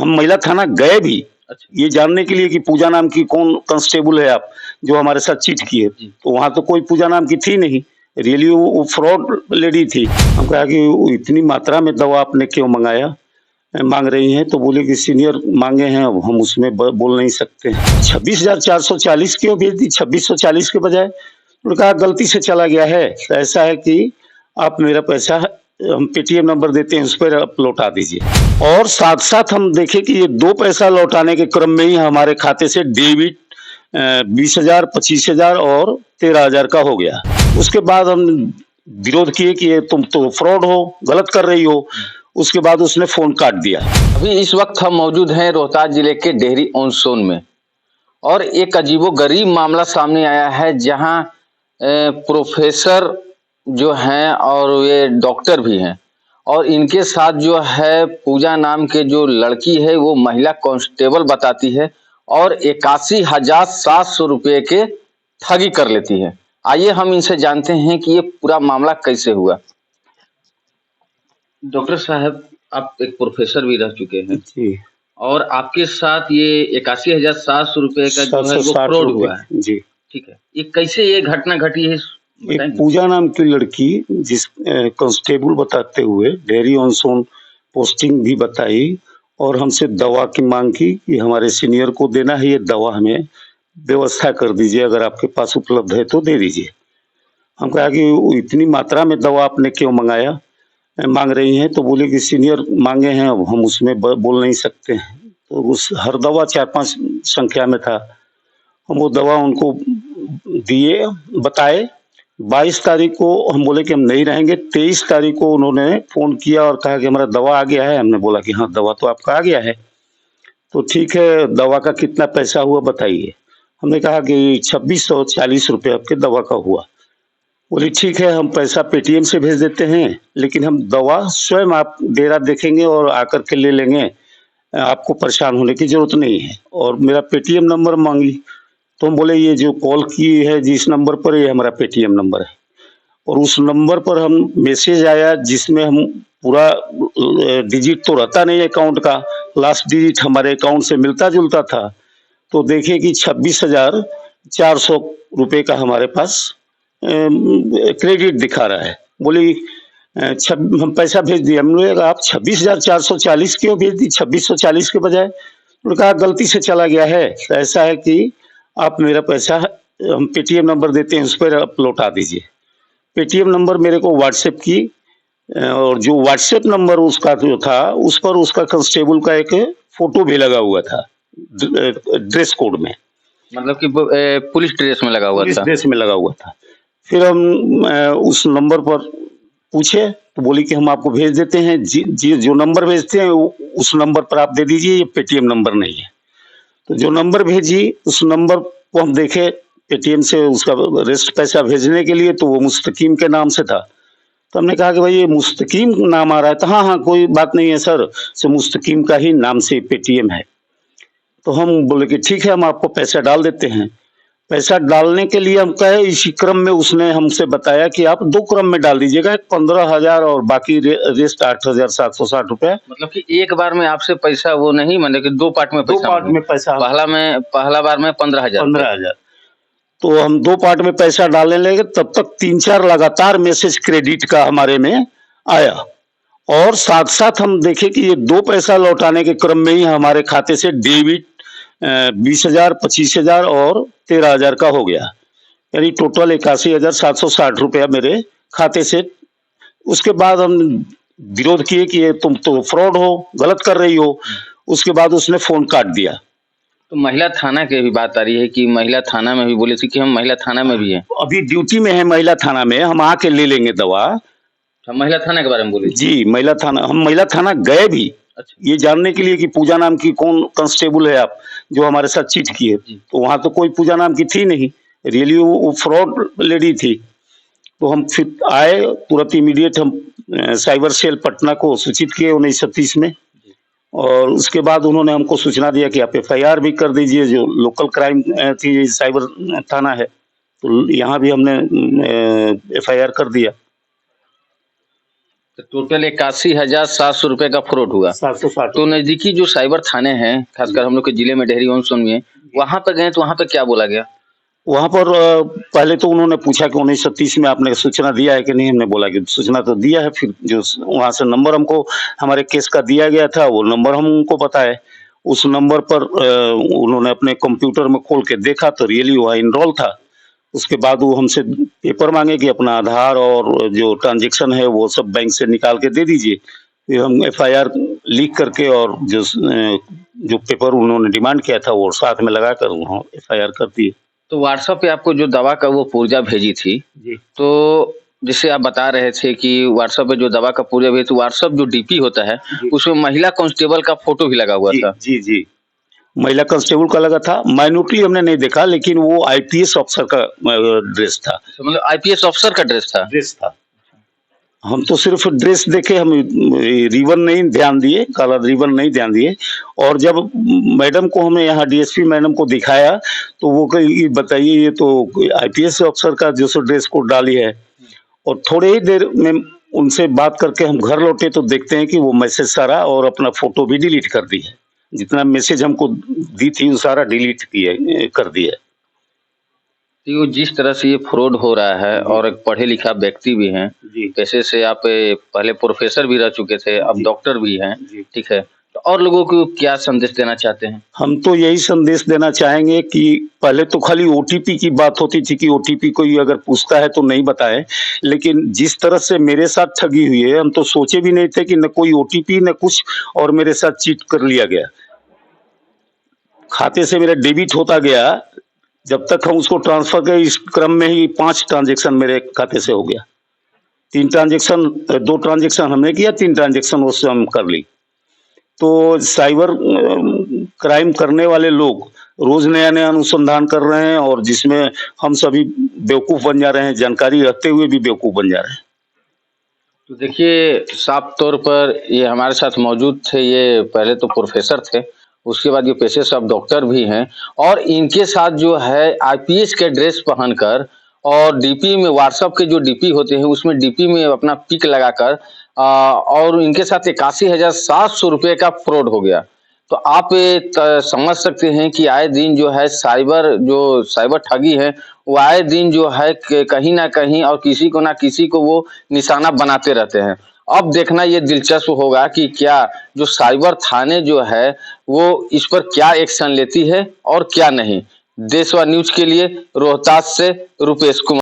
हम महिला थाना गए भी, अच्छा। ये जानने के लिए कि पूजा नाम की कौन कांस्टेबल है आप, जो हमारे साथ चीट की है। तो वहाँ तो कोई पूजा नाम की थी नहीं, रियली वो फ्रॉड लेडी थी। हम कहा कि इतनी मात्रा में दवा आपने क्यों मंगाया, माँग रही हैं? तो बोले कि सीनियर माँगे हैं, अब हम उसमें बोल नहीं सकते। 26,440 क्यों भेज दी, 2640 के बजाय? उन्होंने कहा गलती से चला गया है, तो ऐसा है कि आप मेरा पैसा हम पेटीएम नंबर देते हैं, उस पर आप लौटा दीजिए। और साथ-साथ हम देखे कि ये 2 पैसा लौटाने के क्रम में ही हमारे खाते से डेबिट 20,000, 25,000 और 13,000 का हो गया। उसके बाद हम विरोध किए कि ये तुम तो फ्रॉड हो, गलत कर रही हो। उसके बाद उसने फ़ोन काट दिया। अभी इस वक्त हम मौजूद हैं रोहतास जिले के डेहरी ऑन सोन में, और एक अजीबोगरीब मामला सामने आया है, जहां प्रोफेसर जो हैं और ये डॉक्टर भी हैं, और इनके साथ जो है पूजा नाम के जो लड़की है वो महिला कांस्टेबल बताती है और 81,700 रुपये के ठगी कर लेती है। आइए हम इनसे जानते हैं कि ये पूरा मामला कैसे हुआ। डॉक्टर साहब, आप एक प्रोफेसर भी रह चुके हैं जी। और आपके साथ ये 81,700 रुपये का जो है वो 760 फ्रॉड हुआ है। जी। ठीक है, ये कैसे ये घटना घटी है एक बताएंगे? पूजा नाम की लड़की, जिस कांस्टेबल बताते हुए डेहरी ऑन सोन पोस्टिंग भी बताई, और हमसे दवा की मांग की कि हमारे सीनियर को देना है, ये दवा हमें व्यवस्था कर दीजिए, अगर आपके पास उपलब्ध है तो दे दीजिए। हम कहा कि इतनी मात्रा में दवा आपने क्यों मंगाया, माँग रही हैं? तो बोले कि सीनियर माँगे हैं, अब हम उसमें बोल नहीं सकते हैं। तो उस हर दवा 4-5 संख्या में था। हम वो दवा उनको दिए, बताए। 22 तारीख को हम बोले कि हम नहीं रहेंगे। 23 तारीख को उन्होंने फ़ोन किया और कहा कि हमारा दवा आ गया है। हमने बोला कि हाँ, दवा तो आपका आ गया है। तो ठीक है, दवा का कितना पैसा हुआ बताइए। हमने कहा कि 2640 रुपये आपके दवा का हुआ। बोली ठीक है, हम पैसा पेटीएम से भेज देते हैं, लेकिन हम दवा स्वयं आप डेरा देखेंगे और आकर के ले लेंगे। आपको परेशान होने की ज़रूरत नहीं है। और मेरा पेटीएम नंबर माँगी, तो हम बोले ये जो कॉल की है जिस नंबर पर, ये हमारा पेटीएम नंबर है। और उस नंबर पर हम मैसेज आया जिसमें हम पूरा डिजिट तो रहता नहीं अकाउंट का, लास्ट डिजिट हमारे अकाउंट से मिलता-जुलता था। तो देखिए कि 26,400 रुपये का हमारे पास क्रेडिट दिखा रहा है। बोली हम पैसा भेज दिए। हमने कहा आप 26,440 क्यों भेज दी, 2640 के बजाय? उन्होंने कहा गलती से चला गया है, तो ऐसा है कि आप मेरा पैसा हम पेटीएम नंबर देते हैं, उस पर आप लौटा दीजिए। पेटीएम नंबर मेरे को व्हाट्सएप की, और जो व्हाट्सएप नंबर उसका जो था, उस पर उसका कांस्टेबल का एक फ़ोटो भी लगा हुआ था ड्रेस कोड में। मतलब कि पुलिस ड्रेस में लगा हुआ पुलिस था। ड्रेस में लगा हुआ था। फिर हम उस नंबर पर पूछे, तो बोली कि हम आपको भेज देते हैं। जी जो नंबर भेजते हैं उस नंबर पर आप दे दीजिए, ये पेटीएम नंबर नहीं है। तो जो नंबर भेजी, उस नंबर को हम देखे पेटीएम से उसका रेस्ट पैसा भेजने के लिए, तो वो मुस्तकीम के नाम से था। तो हमने कहा कि भाई ये मुस्तकीम नाम आ रहा है। तो हाँ, कोई बात नहीं है सर, सो मुस्तकीम का ही नाम से पेटीएम है। तो हम बोले कि ठीक है, हम आपको पैसा डाल देते हैं। पैसा डालने के लिए हम कहे, इसी क्रम में उसने हमसे बताया कि आप 2 क्रम में डाल दीजिएगा, 15,000 और बाकी रेस्ट 8,760 रुपये। मतलब कि एक बार में आपसे पैसा वो नहीं, मतलब कि 2 पार्ट में 2 पैसा पार्ट में पैसा, पहला बार में 15,000। 15,000। तो हम 2 पार्ट में पैसा डालने लगे, तब तक 3-4 लगातार मैसेज क्रेडिट का हमारे में आया। और साथ-साथ हम देखे कि ये 2 पैसा लौटाने के क्रम में ही हमारे खाते से डेबिट 20,000, 25,000 और 13,000 का हो गया। यानी टोटल 81,760 रुपया मेरे खाते से। उसके बाद हम विरोध किए कि ये तुम तो फ्रॉड हो, गलत कर रही हो। उसके बाद उसने फ़ोन काट दिया। तो महिला थाना की भी बात आ रही है कि महिला थाना में भी बोले थे कि हम महिला थाना में भी हैं। अभी ड्यूटी में है महिला थाना में, हम आके ले लेंगे दवा। हम महिला थाना के बारे में बोले थे। जी, महिला थाना, हम महिला थाना गए भी, अच्छा। ये जानने के लिए कि पूजा नाम की कौन कांस्टेबल है आप, जो हमारे साथ चीट की है। तो वहाँ तो कोई पूजा नाम की थी नहीं, रियली वो फ्रॉड लेडी थी। तो हम फिर आए, तुरंत इमीडिएट हम साइबर सेल पटना को सूचित किए 1930 में। और उसके बाद उन्होंने हमको सूचना दिया कि आप एफआईआर भी कर दीजिए, जो लोकल क्राइम थी साइबर थाना है। तो यहाँ भी हमने एफआईआर कर दिया। तो टोटल 81,700 रुपए का फ्रॉड हुआ। 760। तो नजदीकी जो साइबर थाने हैं, खासकर हम लोग के जिले में डेहरी ऑन सोन में, वहां पर गए तो वहां पर क्या बोला गया? वहाँ पर पहले तो उन्होंने पूछा कि 1930 में आपने सूचना दिया है कि नहीं? हमने बोला कि सूचना तो दिया है। फिर जो वहाँ से नंबर हमको हमारे केस का दिया गया था, वो नंबर हम उनको बताए। उस नंबर पर उन्होंने अपने कंप्यूटर में खोल के देखा तो रियली वहाँ इनरोल था। उसके बाद वो हमसे पेपर मांगे कि अपना आधार और जो ट्रांजेक्शन है वो सब बैंक से निकाल के दे दीजिए। फिर हम एफआईआर लिख करके और जो पेपर उन्होंने डिमांड किया था वो साथ में लगा कर एफआईआर कर दिए। तो व्हाट्सएप पे आपको जो दवा का वो पुर्जा भेजी थी, जी। तो जिससे आप बता रहे थे कि व्हाट्सएप पे जो दवा का पुर्जा भेजी, तो व्हाट्सएप जो डीपी होता है उसमें महिला कांस्टेबल का फोटो भी लगा हुआ था। जी जी, महिला कांस्टेबल का लगा था। माइन्यूटली हमने नहीं देखा, लेकिन वो आईपीएस अफसर का ड्रेस था। मतलब आईपीएस अफसर का ड्रेस था। हम तो सिर्फ ड्रेस देखे, हम रिबन नहीं ध्यान दिए, काला रिबन नहीं ध्यान दिए। और जब मैडम को हमने यहाँ डीएसपी मैडम को दिखाया तो वो कही बताइए ये तो आईपीएस अफसर का जो ड्रेस कोड डाली है। और थोड़े ही देर में उनसे बात करके हम घर लौटे तो देखते हैं कि वो मैसेज सारा और अपना फोटो भी डिलीट कर दी है। जितना मैसेज हमको दी थी वो सारा डिलीट कर दिया। तो जिस तरह से ये फ्रॉड हो रहा है और एक पढ़े लिखा व्यक्ति भी हैं, पैसे से आप पहले प्रोफेसर भी रह चुके थे, अब डॉक्टर भी हैं, ठीक है, तो और लोगों को क्या संदेश देना चाहते हैं? हम तो यही संदेश देना चाहेंगे कि पहले तो खाली ओटीपी की बात होती थी कि ओटीपी कोई अगर पूछता है तो नहीं बताए, लेकिन जिस तरह से मेरे साथ ठगी हुई है, हम तो सोचे भी नहीं थे कि न कोई ओटीपी न कुछ, और मेरे साथ चीट कर लिया गया। खाते से मेरा डेबिट होता गया, जब तक हम उसको ट्रांसफर के इस क्रम में ही 5 ट्रांजैक्शन मेरे खाते से हो गया। 2 ट्रांजैक्शन हमने किया, 3 ट्रांजैक्शन उससे हम कर ली। तो साइबर क्राइम करने वाले लोग रोज नया-नया अनुसंधान कर रहे हैं और जिसमें हम सभी बेवकूफ बन जा रहे हैं, जानकारी रखते हुए भी बेवकूफ बन जा रहे हैं। तो देखिए, साफ तौर पर ये हमारे साथ मौजूद थे, ये पहले तो प्रोफेसर थे, उसके बाद ये पेशे से अब डॉक्टर भी हैं, और इनके साथ जो है आईपीएस के ड्रेस पहनकर और डीपी में, व्हाट्सएप के जो डीपी होते हैं उसमें डीपी में अपना पिक लगाकर और इनके साथ 81,700 रुपए का फ्रॉड हो गया। तो आप समझ सकते हैं कि आए दिन जो है साइबर ठगी है, वो आए दिन जो है कहीं ना कहीं और किसी को ना किसी को वो निशाना बनाते रहते हैं। अब देखना ये दिलचस्प होगा कि क्या जो साइबर थाने जो है वो इस पर क्या एक्शन लेती है और क्या नहीं। देशवा न्यूज के लिए रोहतास से रुपेश कुमार।